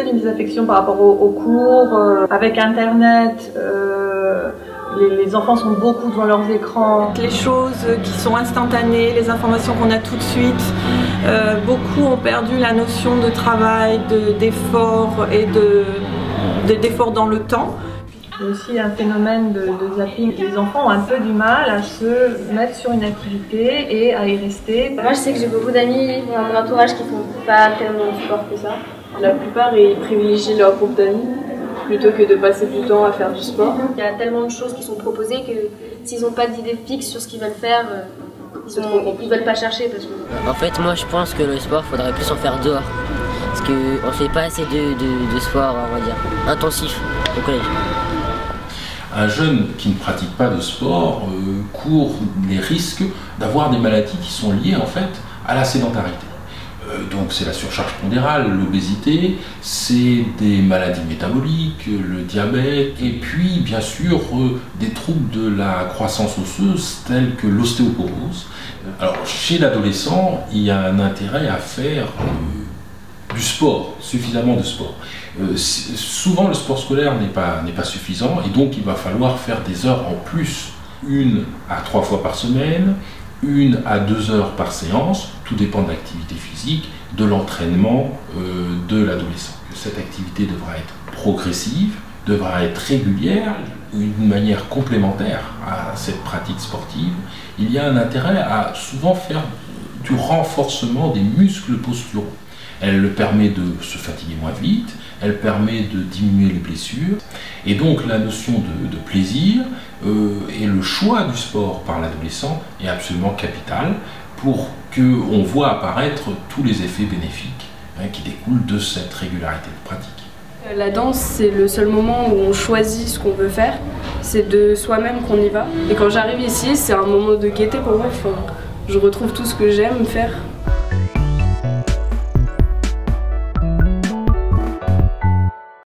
peu de désaffection par rapport aux cours. Avec Internet, les enfants sont beaucoup devant leurs écrans. Les choses qui sont instantanées, les informations qu'on a tout de suite. Beaucoup ont perdu la notion de travail, d'effort et d'effort dans le temps. Il y a aussi un phénomène de zapping. Les enfants ont un peu du mal à se mettre sur une activité et à y rester. Moi je sais que j'ai beaucoup d'amis dans mon entourage qui font pas tellement de sport que ça. La plupart ils privilégient leur groupe d'amis plutôt que de passer du temps à faire du sport. Il y a tellement de choses qui sont proposées que s'ils n'ont pas d'idée fixe sur ce qu'ils veulent faire, ils veulent pas chercher. Parce que... En fait moi je pense que le sport faudrait plus en faire dehors. Parce qu'on fait pas assez de sport, on va dire, intensif au collège. Un jeune qui ne pratique pas de sport court les risques d'avoir des maladies qui sont liées en fait à la sédentarité. Donc c'est la surcharge pondérale, l'obésité, c'est des maladies métaboliques, le diabète, et puis bien sûr des troubles de la croissance osseuse tels que l'ostéoporose. Alors chez l'adolescent, il y a un intérêt à faire du sport, suffisamment de sport. Souvent le sport scolaire n'est pas suffisant et donc il va falloir faire des heures en plus, 1 à 3 fois par semaine, 1 à 2 heures par séance, tout dépend de l'activité physique, de l'entraînement de l'adolescent. Cette activité devra être progressive, devra être régulière, d'une manière complémentaire à cette pratique sportive. Il y a un intérêt à souvent faire du renforcement des muscles posturaux. Elle permet de se fatiguer moins vite, elle permet de diminuer les blessures. Et donc la notion de plaisir et le choix du sport par l'adolescent est absolument capital pour qu'on voit apparaître tous les effets bénéfiques qui découlent de cette régularité de pratique. La danse, c'est le seul moment où on choisit ce qu'on veut faire, c'est de soi-même qu'on y va. Et quand j'arrive ici, c'est un moment de gaieté pour moi. Je retrouve tout ce que j'aime faire.